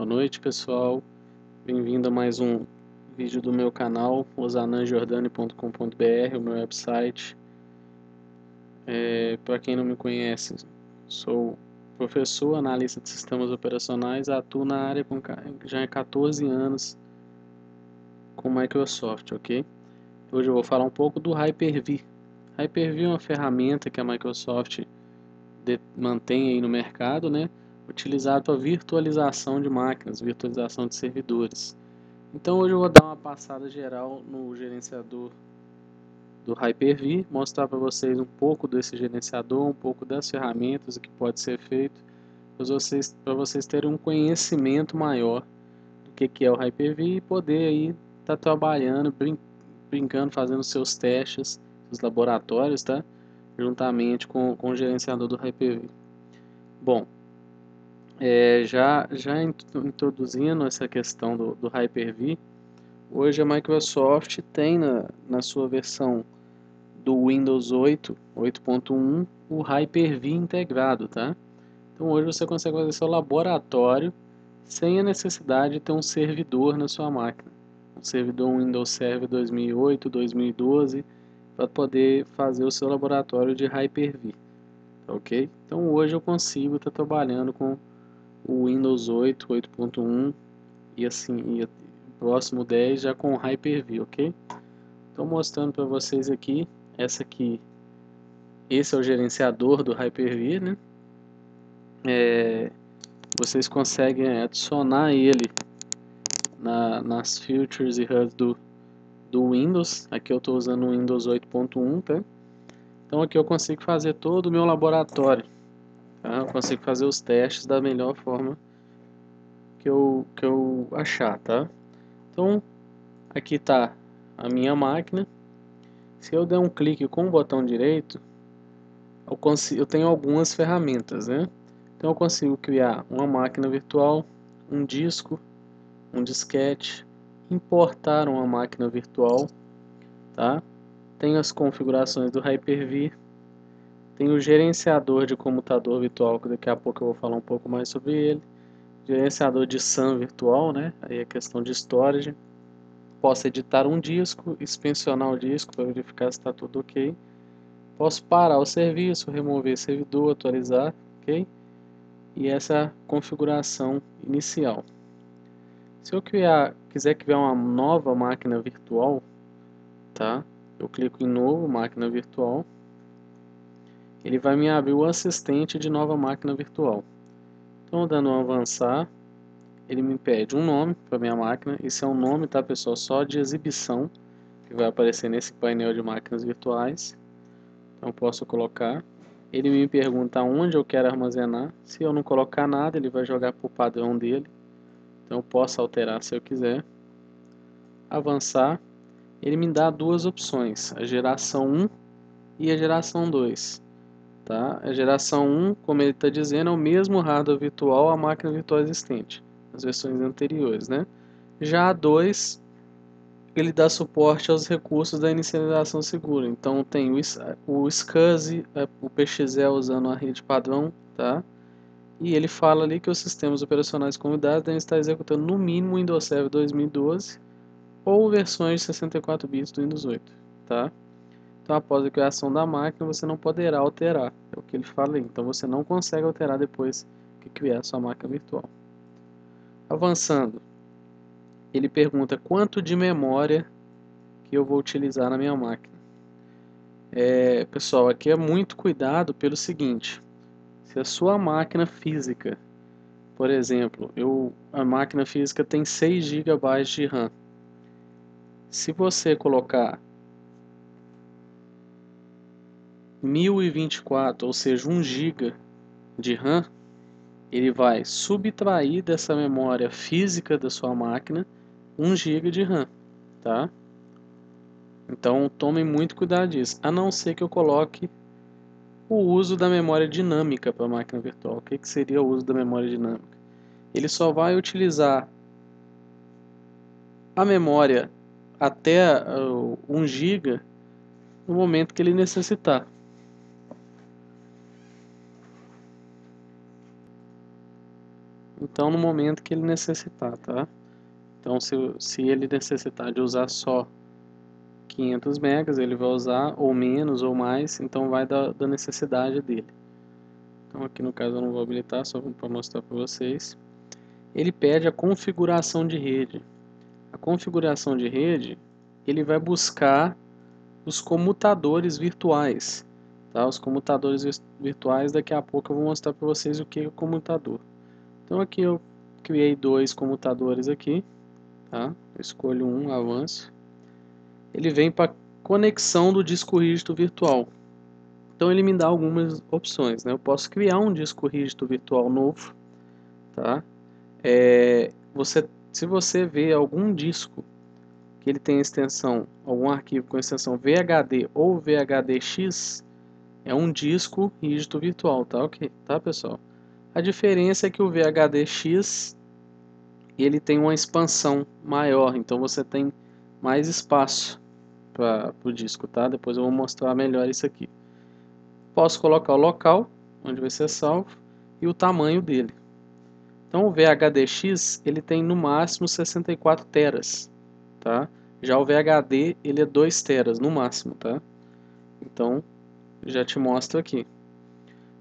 Boa noite, pessoal. Bem-vindo a mais um vídeo do meu canal, osananjordani.com.br, o meu website. Para quem não me conhece, sou professor, analista de sistemas operacionais, atuo na área já há 14 anos com Microsoft, ok? Hoje eu vou falar um pouco do Hyper-V. Hyper-V é uma ferramenta que a Microsoft mantém aí no mercado, né? Utilizado para virtualização de máquinas, virtualização de servidores. Então hoje eu vou dar uma passada geral no gerenciador do Hyper-V, mostrar para vocês um pouco desse gerenciador, um pouco das ferramentas, o que pode ser feito, para vocês terem um conhecimento maior do que é o Hyper-V e poder aí estar trabalhando, brincando, fazendo seus testes, os laboratórios, tá? Juntamente com o gerenciador do Hyper-V. Bom, já introduzindo essa questão do Hyper-V, hoje a Microsoft tem na sua versão do Windows 8, 8.1, o Hyper-V integrado, tá? Então hoje você consegue fazer seu laboratório sem a necessidade de ter um servidor na sua máquina. Um servidor Windows Server 2008, 2012, para poder fazer o seu laboratório de Hyper-V, ok? Então hoje eu consigo estar trabalhando com o Windows 8, 8.1 e assim, próximo 10 já com Hyper-V, ok? Estou mostrando para vocês aqui, esse é o gerenciador do Hyper-V, né? Vocês conseguem adicionar ele nas features e hubs do Windows. Aqui eu estou usando o Windows 8.1, tá? Então aqui eu consigo fazer todo o meu laboratório, tá? Eu consigo fazer os testes da melhor forma que eu achar, tá? Então aqui está a minha máquina. Se eu der um clique com o botão direito, eu tenho algumas ferramentas, né? Então eu consigo criar uma máquina virtual, um disco, um disquete, importar uma máquina virtual, tá? Tenho as configurações do Hyper-V, tem o gerenciador de computador virtual, que daqui a pouco eu vou falar um pouco mais sobre ele, gerenciador de SAM virtual, né? Aí é questão de storage. Posso editar um disco, inspecionar o disco para verificar se está tudo ok. Posso parar o serviço, remover servidor, atualizar, ok? E essa configuração inicial. Se eu quiser criar uma nova máquina virtual, tá? Eu clico em novo, máquina virtual. Ele vai me abrir o assistente de nova máquina virtual. Então, dando um avançar, ele me pede um nome para minha máquina. Esse é um nome, tá, pessoal? Só de exibição, que vai aparecer nesse painel de máquinas virtuais. Então, eu posso colocar. Ele me pergunta onde eu quero armazenar. Se eu não colocar nada, ele vai jogar para o padrão dele. Então, eu posso alterar se eu quiser. Avançar. Ele me dá duas opções, a geração 1 e a geração 2. Tá? A geração 1, como ele está dizendo, é o mesmo hardware virtual à máquina virtual existente, as versões anteriores, né? Já a 2, ele dá suporte aos recursos da inicialização segura. Então tem o SCSI, o PXE usando a rede padrão, tá? E ele fala ali que os sistemas operacionais convidados devem estar executando no mínimo o Windows Server 2012 ou versões de 64 bits do Windows 8, tá? Então, após a criação da máquina, você não poderá alterar. É o que ele fala aí. Então, você não consegue alterar depois que criar sua máquina virtual. Avançando, ele pergunta quanto de memória que eu vou utilizar na minha máquina. Pessoal, aqui é muito cuidado pelo seguinte. Se a sua máquina física, por exemplo, a máquina física tem 6 GB de RAM. Se você colocar 1024, ou seja, 1 GB de RAM, ele vai subtrair dessa memória física da sua máquina 1 GB de RAM, tá? Então tomem muito cuidado disso, a não ser que eu coloque o uso da memória dinâmica para a máquina virtual. O que seria o uso da memória dinâmica? Ele só vai utilizar a memória até 1 GB no momento que ele necessitar. então no momento que ele necessitar, tá? Então se ele necessitar de usar só 500 megas, ele vai usar ou menos ou mais, então vai da necessidade dele. Então aqui no caso eu não vou habilitar, só para mostrar para vocês. Ele pede a configuração de rede. A configuração de rede, ele vai buscar os comutadores virtuais. Tá? Os comutadores virtuais, daqui a pouco eu vou mostrar para vocês o que é o comutador. Então aqui eu criei dois comutadores aqui. Tá? Eu escolho um, avanço. Ele vem para conexão do disco rígido virtual. Então ele me dá algumas opções, né? Eu posso criar um disco rígido virtual novo, tá? Se você vê algum disco que ele tem extensão, algum arquivo com extensão VHD ou VHDX, é um disco rígido virtual, tá? Ok, tá, pessoal? A diferença é que o VHDX ele tem uma expansão maior, então você tem mais espaço para o disco, tá? Depois eu vou mostrar melhor isso aqui. Posso colocar o local onde vai ser salvo e o tamanho dele. Então o VHDX ele tem no máximo 64 teras, tá? Já o VHD ele é 2 teras no máximo, tá? Então já te mostro aqui.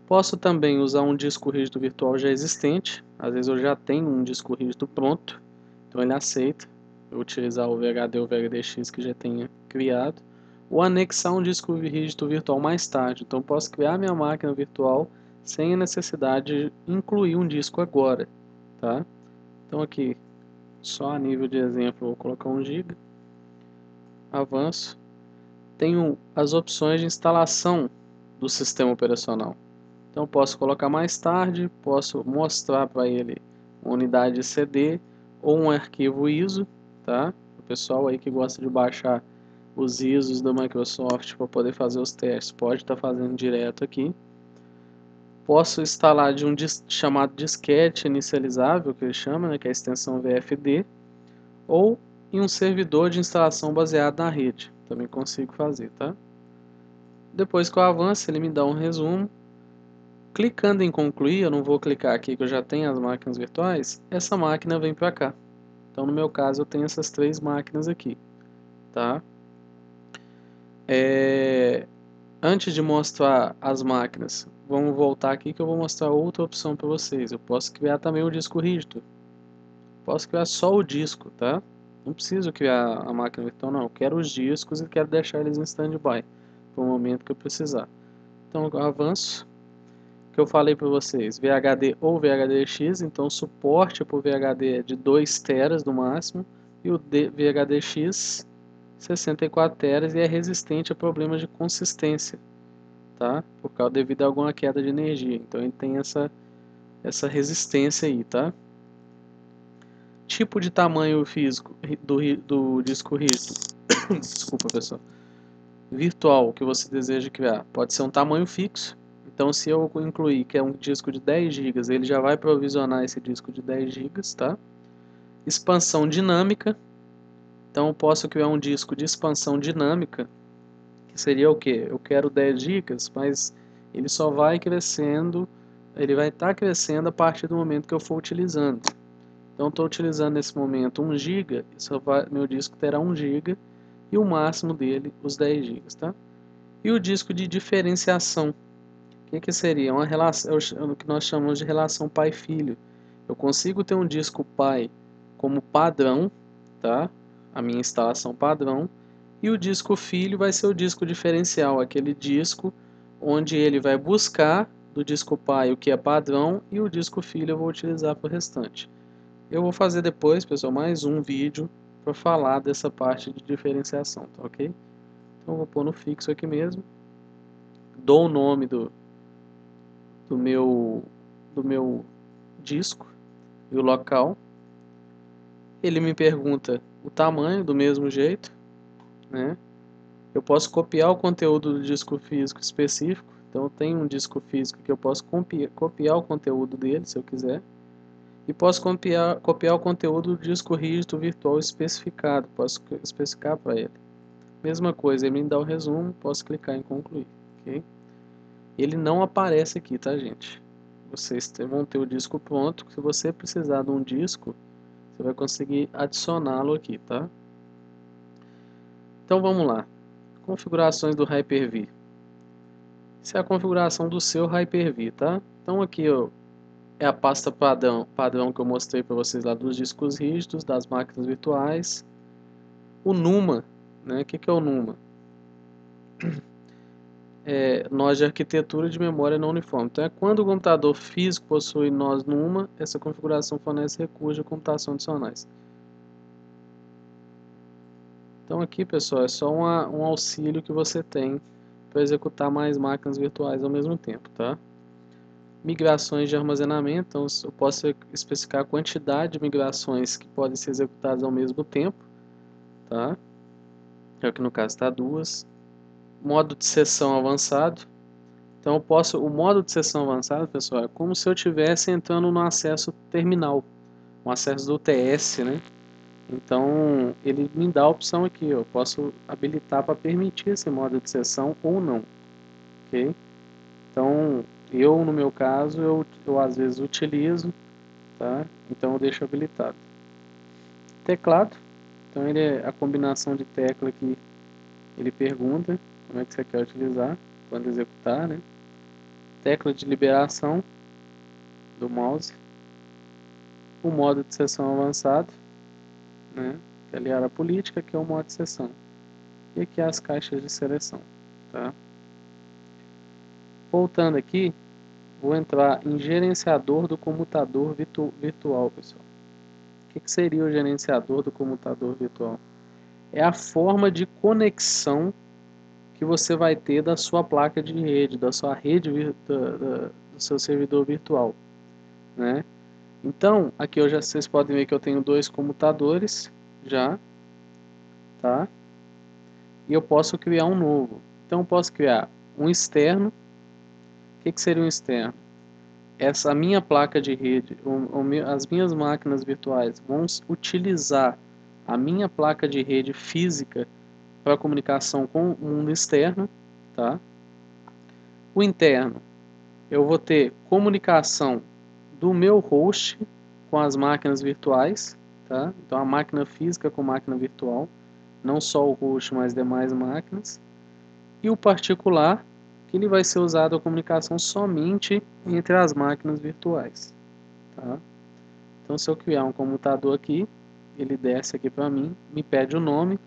Posso também usar um disco rígido virtual já existente. Às vezes eu já tenho um disco rígido pronto, então ele aceita eu utilizar o VHD ou o VHDX que já tenha criado. Ou anexar um disco rígido virtual mais tarde. Então posso criar minha máquina virtual sem a necessidade de incluir um disco agora, tá? Então aqui, só a nível de exemplo, eu vou colocar 1 GB. Avanço. Tenho as opções de instalação do sistema operacional. Então posso colocar mais tarde, posso mostrar para ele uma unidade de CD ou um arquivo ISO, tá? O pessoal aí que gosta de baixar os ISOs da Microsoft para poder fazer os testes, pode estar fazendo direto aqui. Posso instalar de um chamado disquete inicializável, que ele chama, né, que é a extensão VFD, ou em um servidor de instalação baseado na rede, também consigo fazer, tá? Depois que eu avanço, ele me dá um resumo. Clicando em concluir, eu não vou clicar aqui que eu já tenho as máquinas virtuais, essa máquina vem para cá. Então no meu caso eu tenho essas 3 máquinas aqui, tá? Antes de mostrar as máquinas, vamos voltar aqui que eu vou mostrar outra opção para vocês. Eu posso criar também o disco rígido. Posso criar só o disco, tá? Não preciso criar a máquina virtual, não. Eu quero os discos e quero deixar eles em standby para o momento que eu precisar. Então eu avanço. Que eu falei para vocês, VHD ou VHDX, então o suporte para o VHD é de 2 teras no máximo e o VHDX 64 teras e é resistente a problemas de consistência, tá? Devido a alguma queda de energia, então ele tem essa resistência aí, tá? Tipo de tamanho físico do disco rígido, desculpa pessoal, virtual que você deseja criar, pode ser um tamanho fixo. Então se eu incluir que é um disco de 10 GB, ele já vai provisionar esse disco de 10 GB, tá? Expansão dinâmica. Então eu posso criar um disco de expansão dinâmica, que seria o que? Eu quero 10 GB, mas ele só vai crescendo, ele vai estar crescendo a partir do momento que eu for utilizando. Então estou utilizando nesse momento 1 GB, meu disco terá 1 GB e o máximo dele os 10 GB, tá? E o disco de diferenciação. O que seria? Uma relação, o que nós chamamos de relação pai-filho. Eu consigo ter um disco pai como padrão, tá? A minha instalação padrão. E o disco filho vai ser o disco diferencial, aquele disco onde ele vai buscar do disco pai o que é padrão e o disco filho eu vou utilizar para o restante. Eu vou fazer depois, pessoal, mais um vídeo para falar dessa parte de diferenciação, tá ok? Então eu vou pôr no fixo aqui mesmo. Dou o nome do meu disco e o local. Ele me pergunta o tamanho do mesmo jeito, né? Eu posso copiar o conteúdo do disco físico específico. Então eu tenho um disco físico que eu posso copiar o conteúdo dele, se eu quiser. E posso copiar o conteúdo do disco rígido virtual especificado. Posso especificar para ele. Mesma coisa, ele me dá o resumo, posso clicar em concluir, ok? Ele não aparece aqui, tá, gente? vocês vão ter o disco pronto. Se você precisar de um disco, você vai conseguir adicioná-lo aqui, tá? Então vamos lá. Configurações do Hyper-V. Essa é a configuração do seu Hyper-V, tá? Então aqui ó, é a pasta padrão que eu mostrei para vocês lá dos discos rígidos, das máquinas virtuais. O NUMA, né? O que é o NUMA? É nós de arquitetura de memória não uniforme. Então é quando o computador físico possui nós NUMA, essa configuração fornece recursos de computação adicionais. Então aqui, pessoal, é só um auxílio que você tem para executar mais máquinas virtuais ao mesmo tempo, tá? Migrações de armazenamento, então eu posso especificar a quantidade de migrações que podem ser executadas ao mesmo tempo, tá? Aqui no caso está duas. Modo de sessão avançado. Então o modo de sessão avançado, pessoal, é como se eu estivesse entrando no acesso terminal, um acesso do UTS, né? Então ele me dá a opção aqui, eu posso habilitar para permitir esse modo de sessão ou não, ok? Então no meu caso, eu às vezes utilizo, tá? Então eu deixo habilitado. Teclado, então ele é a combinação de tecla que ele pergunta como é que você quer utilizar quando executar, né? Tecla de liberação do mouse, o modo de sessão avançado, né? Que ali era a política, que é o modo de sessão, e aqui as caixas de seleção, tá? Voltando aqui, vou entrar em gerenciador do comutador virtual, pessoal. O que seria o gerenciador do comutador virtual? É a forma de conexão que você vai ter da sua placa de rede, da sua rede do seu servidor virtual, né? Então, aqui vocês podem ver que eu tenho dois computadores já, tá? E eu posso criar um novo. Então, eu posso criar um externo. O que seria um externo? Essa minha placa de rede, as minhas máquinas virtuais vão utilizar a minha placa de rede física para comunicação com o mundo externo, tá? O interno, eu vou ter comunicação do meu host com as máquinas virtuais, tá? Então a máquina física com máquina virtual, não só o host, mas demais máquinas. E o particular, que ele vai ser usado a comunicação somente entre as máquinas virtuais, tá? Então se eu criar um computador aqui, ele desce aqui para mim, me pede o nome,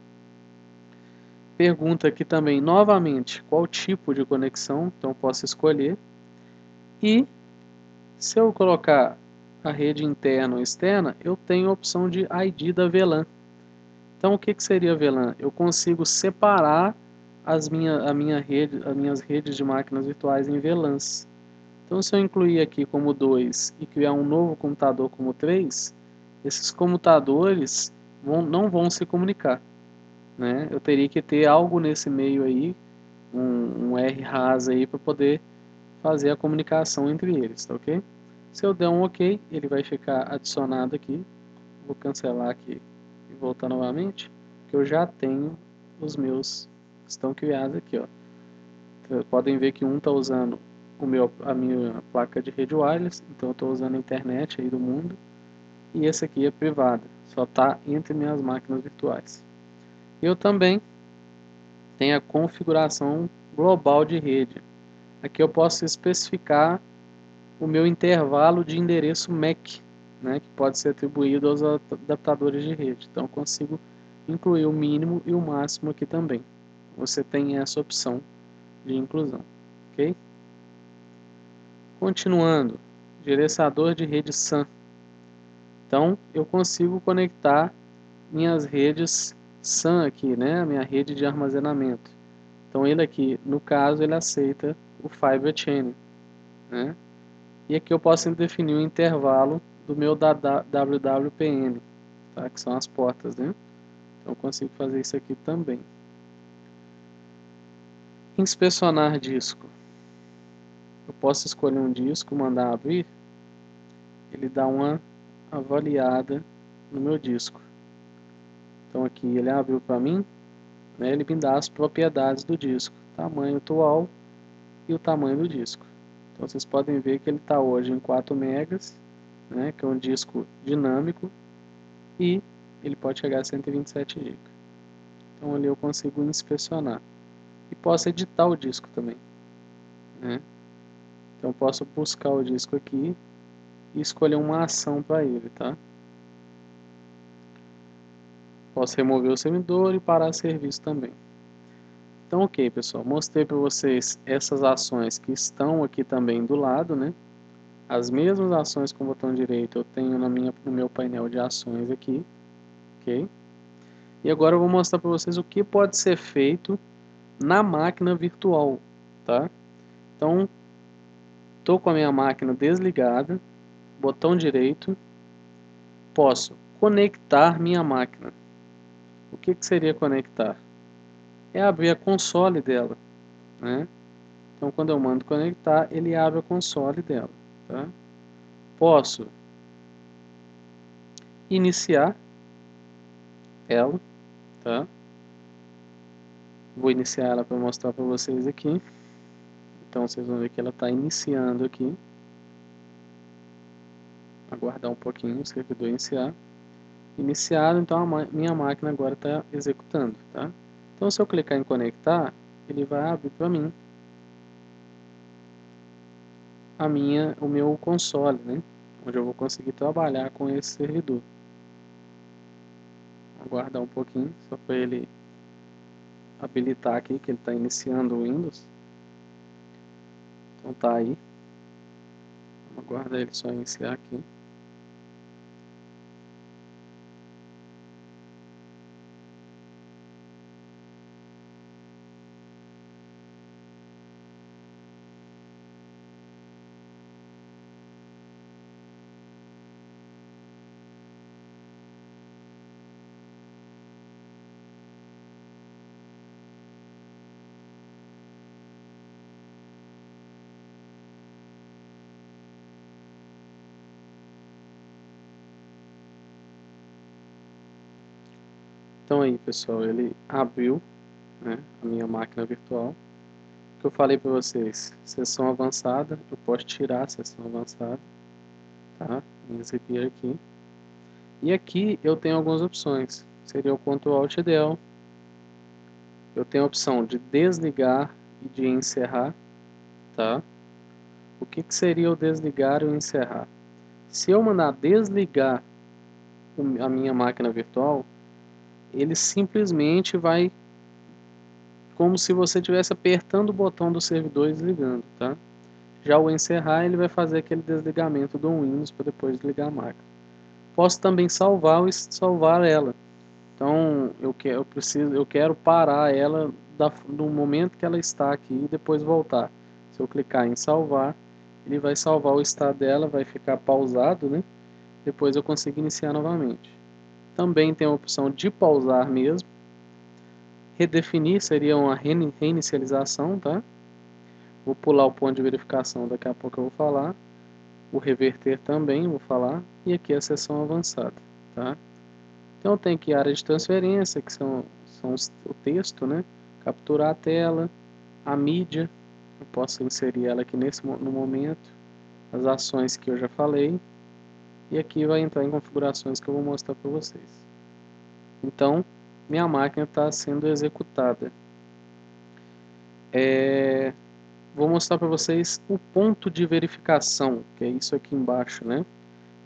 pergunta aqui também novamente qual tipo de conexão, então eu posso escolher, e se eu colocar a rede interna ou externa, eu tenho a opção de ID da VLAN. Então o que seria VLAN? Eu consigo separar as minhas redes de máquinas virtuais em VLANs. Então se eu incluir aqui como 2 e criar um novo computador como 3, esses computadores não vão se comunicar, né? Eu teria que ter algo nesse meio aí, um RHAS aí para poder fazer a comunicação entre eles, tá ok? Se eu der um OK, ele vai ficar adicionado aqui. Vou cancelar aqui e voltar novamente, que eu já tenho os meus que estão criados aqui, ó. Então, podem ver que um está usando a minha placa de rede wireless, então eu estou usando a internet aí do mundo, e esse aqui é privado, só está entre minhas máquinas virtuais. Eu também tenho a configuração global de rede. Aqui eu posso especificar o meu intervalo de endereço MAC, né, que pode ser atribuído aos adaptadores de rede. Então eu consigo incluir o mínimo e o máximo aqui também. Você tem essa opção de inclusão, ok? Continuando, gerenciador de rede SAN. Então eu consigo conectar minhas redes SAN aqui, né, minha rede de armazenamento. Então ele aqui, no caso, ele aceita o Fibre Channel, né? E aqui eu posso definir o intervalo do meu WWPN, tá? Que são as portas, né? Então eu consigo fazer isso aqui também. Inspecionar disco. Eu posso escolher um disco, mandar abrir, ele dá uma avaliada no meu disco. Então aqui ele abriu para mim, né? Ele me dá as propriedades do disco, tamanho atual e o tamanho do disco. Então vocês podem ver que ele está hoje em 4 megas, né, que é um disco dinâmico, e ele pode chegar a 127 GB. Então ali eu consigo inspecionar. E posso editar o disco também, né? Então posso buscar o disco aqui e escolher uma ação para ele, tá? Posso remover o servidor e parar o serviço também. Então, ok, pessoal, mostrei para vocês essas ações que estão aqui também do lado, né? As mesmas ações com o botão direito eu tenho no meu painel de ações aqui, ok? E agora eu vou mostrar para vocês o que pode ser feito na máquina virtual, tá? Então, estou com a minha máquina desligada, botão direito, posso conectar minha máquina. O que seria conectar? É abrir a console dela, né? Então, quando eu mando conectar, ele abre a console dela, tá? Posso iniciar ela, tá? Vou iniciar ela para mostrar para vocês aqui. Então, vocês vão ver que ela está iniciando aqui. Aguardar um pouquinho o servidor iniciar. Iniciado, então a minha máquina agora está executando, tá? Então, se eu clicar em conectar, ele vai abrir para mim o meu console, né? Onde eu vou conseguir trabalhar com esse servidor. Aguardar um pouquinho, só para ele habilitar aqui, que ele está iniciando o Windows. Então tá aí. Vamos aguardar ele só iniciar aqui. Então aí, pessoal, ele abriu, né, a minha máquina virtual. O que eu falei para vocês, sessão avançada, eu posso tirar a sessão avançada, tá? Exibir aqui. E aqui eu tenho algumas opções. Seria o Ctrl Alt Del. Eu tenho a opção de desligar e de encerrar, tá? O que seria o desligar e o encerrar? Se eu mandar desligar a minha máquina virtual, ele simplesmente vai como se você estivesse apertando o botão do servidor e desligando, tá? Já o encerrar, ele vai fazer aquele desligamento do Windows para depois desligar a máquina. Posso também salvar ela. Então, eu quero parar ela do momento que ela está aqui e depois voltar. Se eu clicar em salvar, ele vai salvar o estado dela, vai ficar pausado, né? Depois eu consigo iniciar novamente. Também tem a opção de pausar mesmo. Redefinir seria uma reinicialização, tá? Vou pular o ponto de verificação, daqui a pouco eu vou falar. O reverter também vou falar. E aqui a seção avançada, tá? Então tem aqui a área de transferência, que são o texto, né? Capturar a tela, a mídia, eu posso inserir ela aqui no momento, as ações que eu já falei, e aqui vai entrar em configurações que eu vou mostrar para vocês. Então, minha máquina está sendo executada. Vou mostrar para vocês o ponto de verificação, que é isso aqui embaixo, né?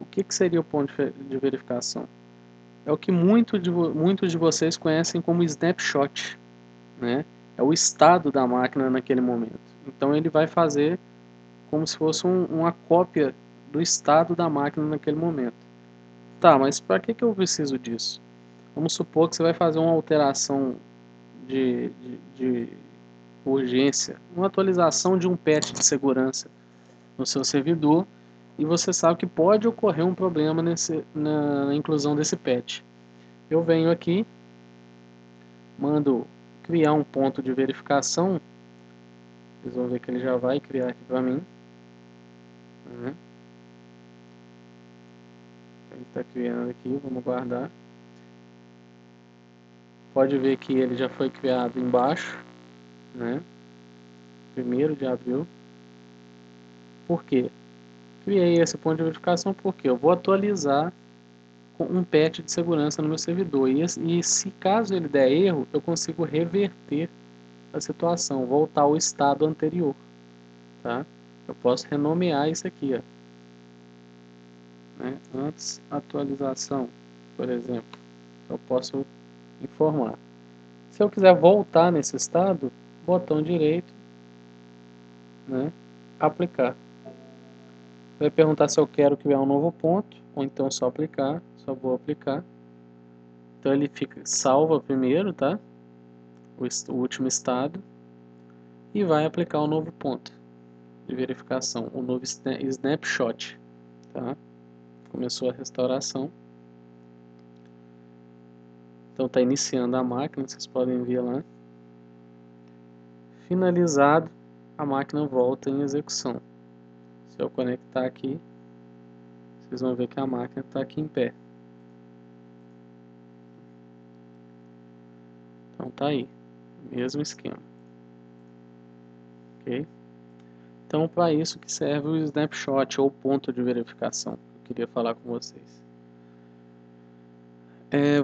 O que seria o ponto de verificação? É o que muitos de vocês conhecem como snapshot, né? É o estado da máquina naquele momento. Então ele vai fazer como se fosse uma cópia do estado da máquina naquele momento. Tá, mas para que eu preciso disso? Vamos supor que você vai fazer uma alteração de urgência, uma atualização de um patch de segurança no seu servidor e você sabe que pode ocorrer um problema na inclusão desse patch. Eu venho aqui, mando criar um ponto de verificação. Vocês vão ver que ele já vai criar aqui para mim. Ele está criando aqui, vamos guardar. Pode ver que ele já foi criado embaixo, né? 1º de abril. Por quê? Criei esse ponto de verificação porque eu vou atualizar com um patch de segurança no meu servidor. E se caso ele der erro, eu consigo reverter a situação, voltar ao estado anterior. Tá? Eu posso renomear isso aqui, ó, né? Antes atualização, por exemplo. Eu posso informar. Se eu quiser voltar nesse estado, botão direito, né? Aplicar. Vai perguntar se eu quero criar um novo ponto, ou então só aplicar, só vou aplicar. Então ele fica salva primeiro, tá? O último estado, e vai aplicar um novo ponto de verificação, um novo snapshot, tá? Começou a restauração. Então está iniciando a máquina, vocês podem ver lá. Finalizado, a máquina volta em execução. Se eu conectar aqui, vocês vão ver que a máquina está aqui em pé. Então tá aí, mesmo esquema. Ok? Então para isso que serve o snapshot ou ponto de verificação que eu queria falar com vocês.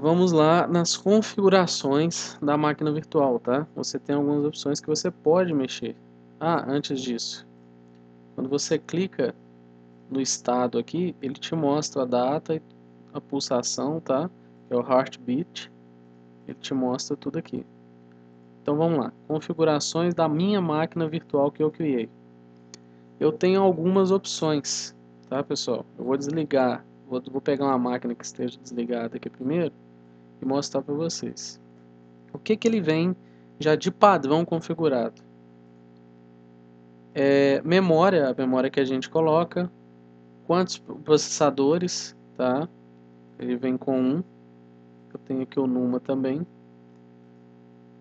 Vamos lá nas configurações da máquina virtual, tá? Você tem algumas opções que você pode mexer. Antes disso, quando você clica no estado aqui, ele te mostra a data e a pulsação, tá? Que é o heartbeat. Ele te mostra tudo aqui. Então vamos lá, configurações da minha máquina virtual que eu criei. Eu tenho algumas opções, tá, pessoal? Eu vou desligar, vou pegar uma máquina que esteja desligada aqui primeiro e mostrar para vocês. O que ele vem já de padrão configurado? Memória, a memória que a gente coloca, quantos processadores, tá? Ele vem com um. Eu tenho aqui o NUMA também.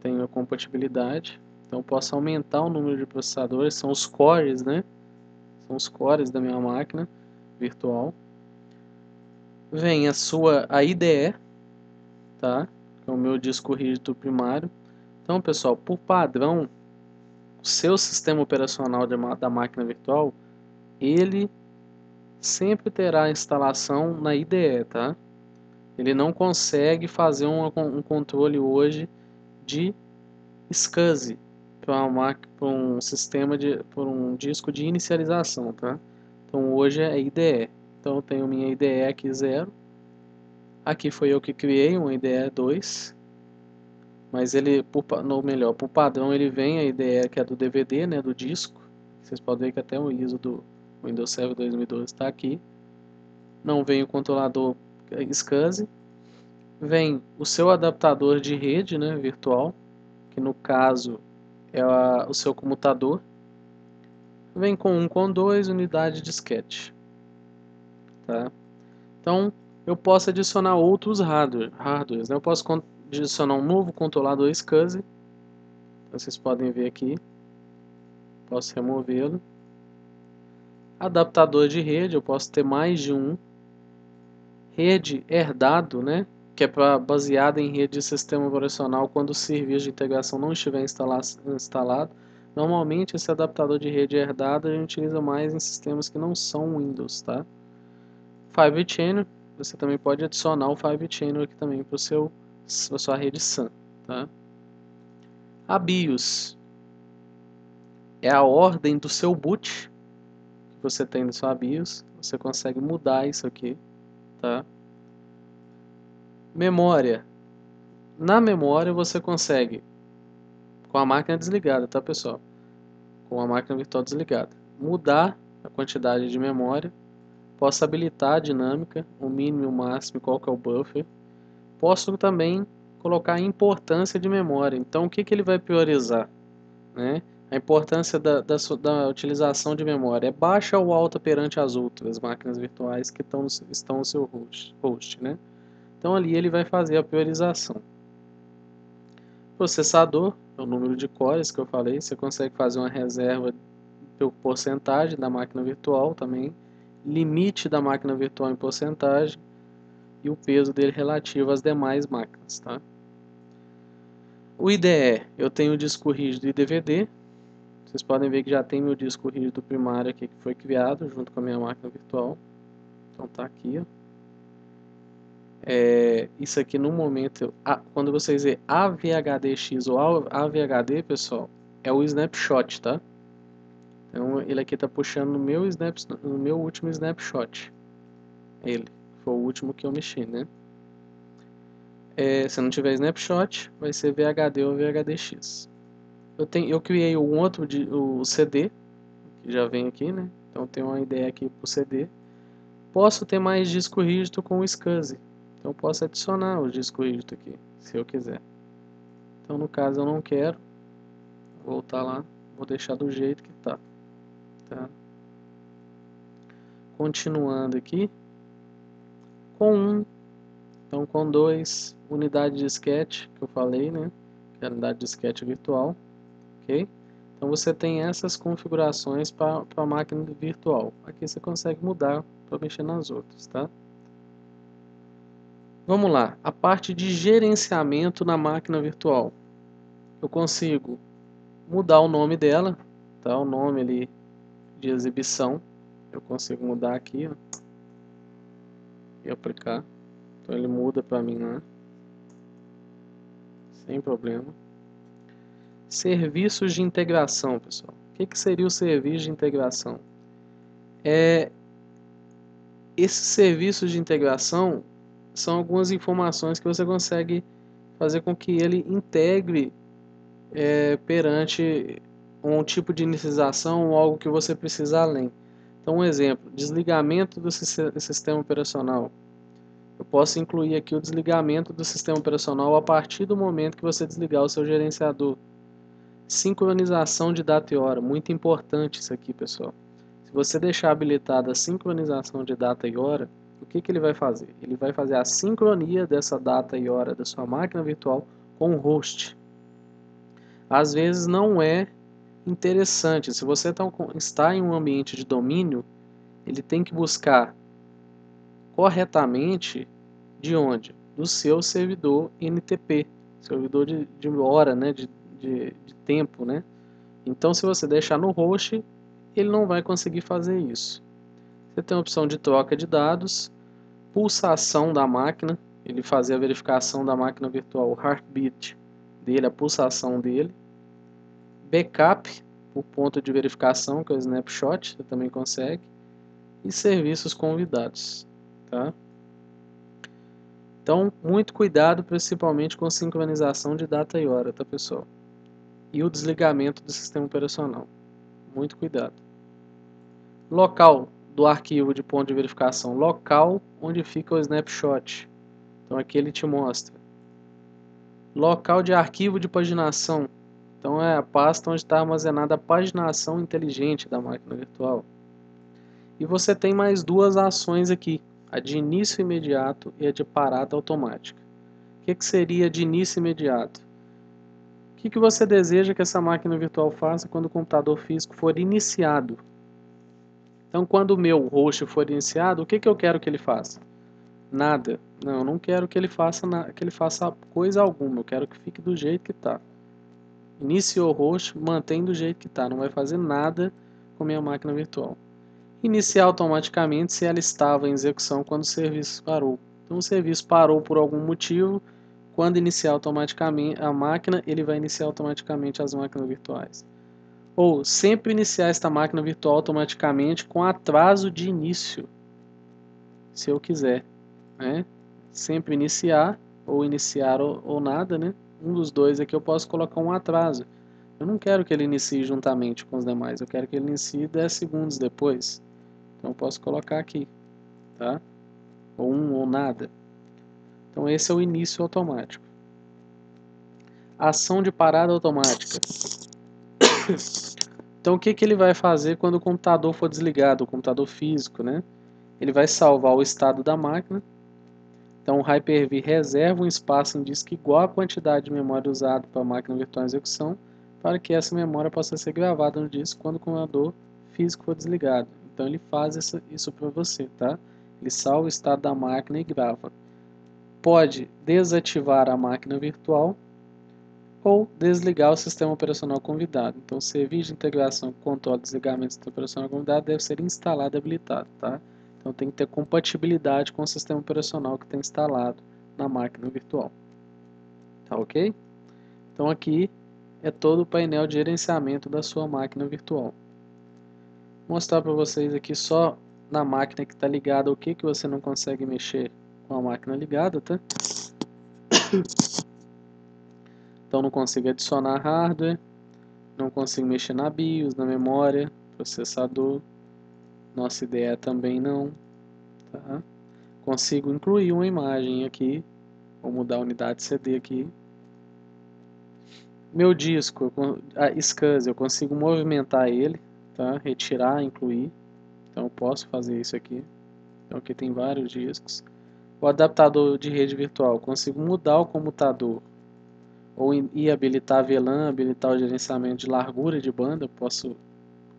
Tenho a compatibilidade. Então eu posso aumentar o número de processadores, são os cores, né? São os cores da minha máquina virtual. Vem a IDE, tá? Que é o meu disco rígido primário. Então, pessoal, por padrão, o seu sistema operacional da máquina virtual, ele sempre terá a instalação na IDE, tá? Ele não consegue fazer um controle hoje de SCSI para um sistema por um disco de inicialização, tá? Então hoje é IDE. Então eu tenho minha IDE aqui 0. Aqui foi eu que criei uma IDE 2. Mas ele, por padrão, ele vem a IDE que é do DVD, né, do disco. Vocês podem ver que até o ISO do Windows Server 2012 está aqui. Não vem o controlador SCSI. Vem o seu adaptador de rede, né, virtual, que no caso é o seu comutador. Vem com 1 com 2 unidade de disquete. Tá? Então eu posso adicionar outros hardwares, né? Eu posso adicionar um novo controlador SCSI. Vocês podem ver aqui. Posso removê-lo. Adaptador de rede, eu posso ter mais de um. Rede herdado, né? Que é baseada em rede de sistema operacional quando o serviço de integração não estiver instalado. Normalmente esse adaptador de rede herdado a gente utiliza mais em sistemas que não são Windows, tá? Fibre Channel, você também pode adicionar o Fibre Channel aqui também para a sua rede SAN, tá? A BIOS é a ordem do seu boot que você tem na sua BIOS. Você consegue mudar isso aqui, tá? Memória. Na memória você consegue, com a máquina desligada, tá, pessoal? Com a máquina virtual desligada, mudar a quantidade de memória. Posso habilitar a dinâmica, o mínimo e o máximo, qual que é o buffer. Posso também colocar a importância de memória. Então, o que ele vai priorizar? Né? A importância da utilização de memória é baixa ou alta perante as outras máquinas virtuais que estão no seu host, né? Então, ali ele vai fazer a priorização. Processador, é o número de cores que eu falei. Você consegue fazer uma reserva por porcentagem da máquina virtual também. Limite da máquina virtual em porcentagem e o peso dele relativo às demais máquinas, tá? O IDE, eu tenho o disco rígido e DVD. Vocês podem ver que já tem meu disco rígido primário aqui que foi criado junto com a minha máquina virtual. Então tá aqui, ó. Isso aqui no momento, quando vocês verem AVHDX ou AVHD, pessoal, é o snapshot, tá? Então ele aqui tá puxando no meu último snapshot. Ele foi o último que eu mexi, né? Se não tiver snapshot, vai ser VHD ou VHDX. Eu criei um outro o CD, que já vem aqui, né? Então tem uma ideia aqui pro CD. Posso ter mais disco rígido com o SCSI. Então eu posso adicionar o disco rígido aqui, se eu quiser. Então no caso eu não quero. Vou voltar lá, vou deixar do jeito que tá. Continuando aqui. Com 1, então com 2, unidade de disquete, que eu falei, né? Que é a unidade de disquete virtual. Ok? Então você tem essas configurações para a máquina virtual. Aqui você consegue mudar para mexer nas outras, tá? Vamos lá, a parte de gerenciamento na máquina virtual. Eu consigo mudar o nome dela, tá? O nome ali de exibição. Eu consigo mudar aqui, ó, e aplicar. Então ele muda para mim lá, sem problema. Serviços de integração, pessoal. O que seria o serviço de integração? Esses serviços de integração são algumas informações que você consegue fazer com que ele integre perante um tipo de inicialização ou algo que você precisa além. Então, um exemplo, desligamento do sistema operacional. Eu posso incluir aqui o desligamento do sistema operacional a partir do momento que você desligar o seu gerenciador. Sincronização de data e hora, muito importante isso aqui, pessoal. Se você deixar habilitada a sincronização de data e hora, o que ele vai fazer? Ele vai fazer a sincronia dessa data e hora da sua máquina virtual com o host. Às vezes não é interessante. Se você está em um ambiente de domínio, ele tem que buscar corretamente de onde? Do seu servidor NTP, servidor de hora, né? de tempo, né? Então, se você deixar no host, ele não vai conseguir fazer isso. Você tem a opção de troca de dados, pulsação da máquina, ele fazer a verificação da máquina virtual, o heartbeat dele, a pulsação dele. Backup, o ponto de verificação, que é o snapshot, você também consegue. E serviços convidados, tá? Então, muito cuidado, principalmente com sincronização de data e hora, tá, pessoal? E o desligamento do sistema operacional. Muito cuidado. Local do arquivo de ponto de verificação. Local onde fica o snapshot. Então aqui ele te mostra. Local de arquivo de paginação. Então é a pasta onde está armazenada a paginação inteligente da máquina virtual. E você tem mais duas ações aqui. A de início imediato e a de parada automática. O que seria de início imediato? O que você deseja que essa máquina virtual faça quando o computador físico for iniciado? Então, quando o meu host for iniciado, o que eu quero que ele faça? Nada. Não, eu não quero que ele faça coisa alguma. Eu quero que fique do jeito que está. Iniciou o host, mantém do jeito que está. Não vai fazer nada com a minha máquina virtual. Iniciar automaticamente se ela estava em execução quando o serviço parou. Então, o serviço parou por algum motivo. Quando iniciar automaticamente a máquina, ele vai iniciar automaticamente as máquinas virtuais. Ou sempre iniciar esta máquina virtual automaticamente com atraso de início, se eu quiser, né? Sempre iniciar, ou iniciar ou nada, né? Um dos dois aqui eu posso colocar um atraso. Eu não quero que ele inicie juntamente com os demais, eu quero que ele inicie 10 segundos depois. Então eu posso colocar aqui, tá? Ou um ou nada. Então esse é o início automático. Ação de parada automática. Então o que ele vai fazer quando o computador for desligado, o computador físico, né? Ele vai salvar o estado da máquina. Então o Hyper-V reserva um espaço em disco igual à quantidade de memória usada para a máquina virtual em execução, para que essa memória possa ser gravada no disco quando o computador físico for desligado. Então ele faz isso para você, tá? Ele salva o estado da máquina e grava. Pode desativar a máquina virtual, ou desligar o sistema operacional convidado. Então, o serviço de integração, controle e desligamento do sistema operacional convidado deve ser instalado e habilitado, tá? Então, tem que ter compatibilidade com o sistema operacional que está instalado na máquina virtual. Tá ok? Então, aqui é todo o painel de gerenciamento da sua máquina virtual. Vou mostrar para vocês aqui só na máquina que está ligada o que você não consegue mexer com a máquina ligada, tá? Então não consigo adicionar hardware, não consigo mexer na BIOS, na memória, processador, nossa IDE também não, tá? Consigo incluir uma imagem aqui, vou mudar a unidade CD aqui. Meu disco, a SCSI, eu consigo movimentar ele, tá? Retirar, incluir, então eu posso fazer isso aqui. Então aqui tem vários discos. O adaptador de rede virtual, consigo mudar o comutador ou ir habilitar a VLAN, habilitar o gerenciamento de largura de banda, posso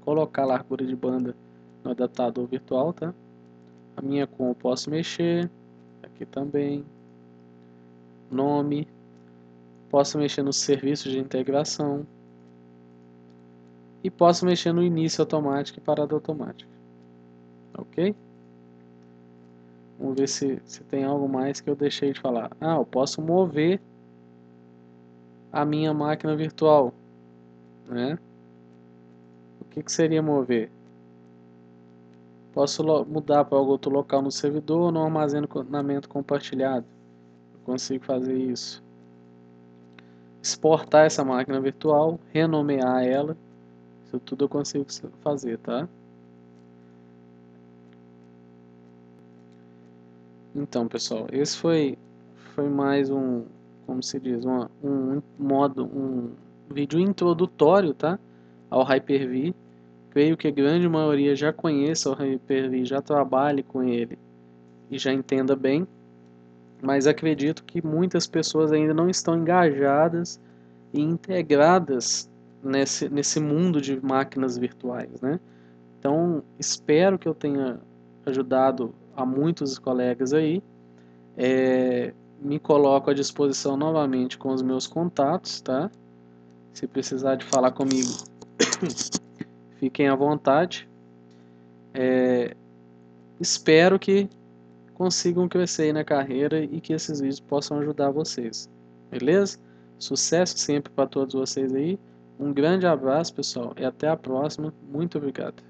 colocar a largura de banda no adaptador virtual, tá? A minha com eu posso mexer, aqui também, nome, posso mexer nos serviços de integração e posso mexer no início automático e parada automática, ok? Vamos ver se tem algo mais que eu deixei de falar. Ah, eu posso mover a minha máquina virtual, né? O que seria mover? Posso mudar para outro local no servidor ou no armazenamento compartilhado. Eu consigo fazer isso. Exportar essa máquina virtual, renomear ela. Isso tudo eu consigo fazer, tá? Então, pessoal, esse foi mais um, como se diz, um vídeo introdutório, tá? Ao Hyper-V. Creio que a grande maioria já conheça o Hyper-V, já trabalhe com ele e já entenda bem, mas acredito que muitas pessoas ainda não estão engajadas e integradas nesse mundo de máquinas virtuais, né? Então, espero que eu tenha ajudado a muitos colegas aí. Me coloco à disposição novamente com os meus contatos, tá? Se precisar de falar comigo, fiquem à vontade. Espero que consigam crescer aí na carreira e que esses vídeos possam ajudar vocês. Beleza? Sucesso sempre para todos vocês aí. Um grande abraço, pessoal, e até a próxima. Muito obrigado.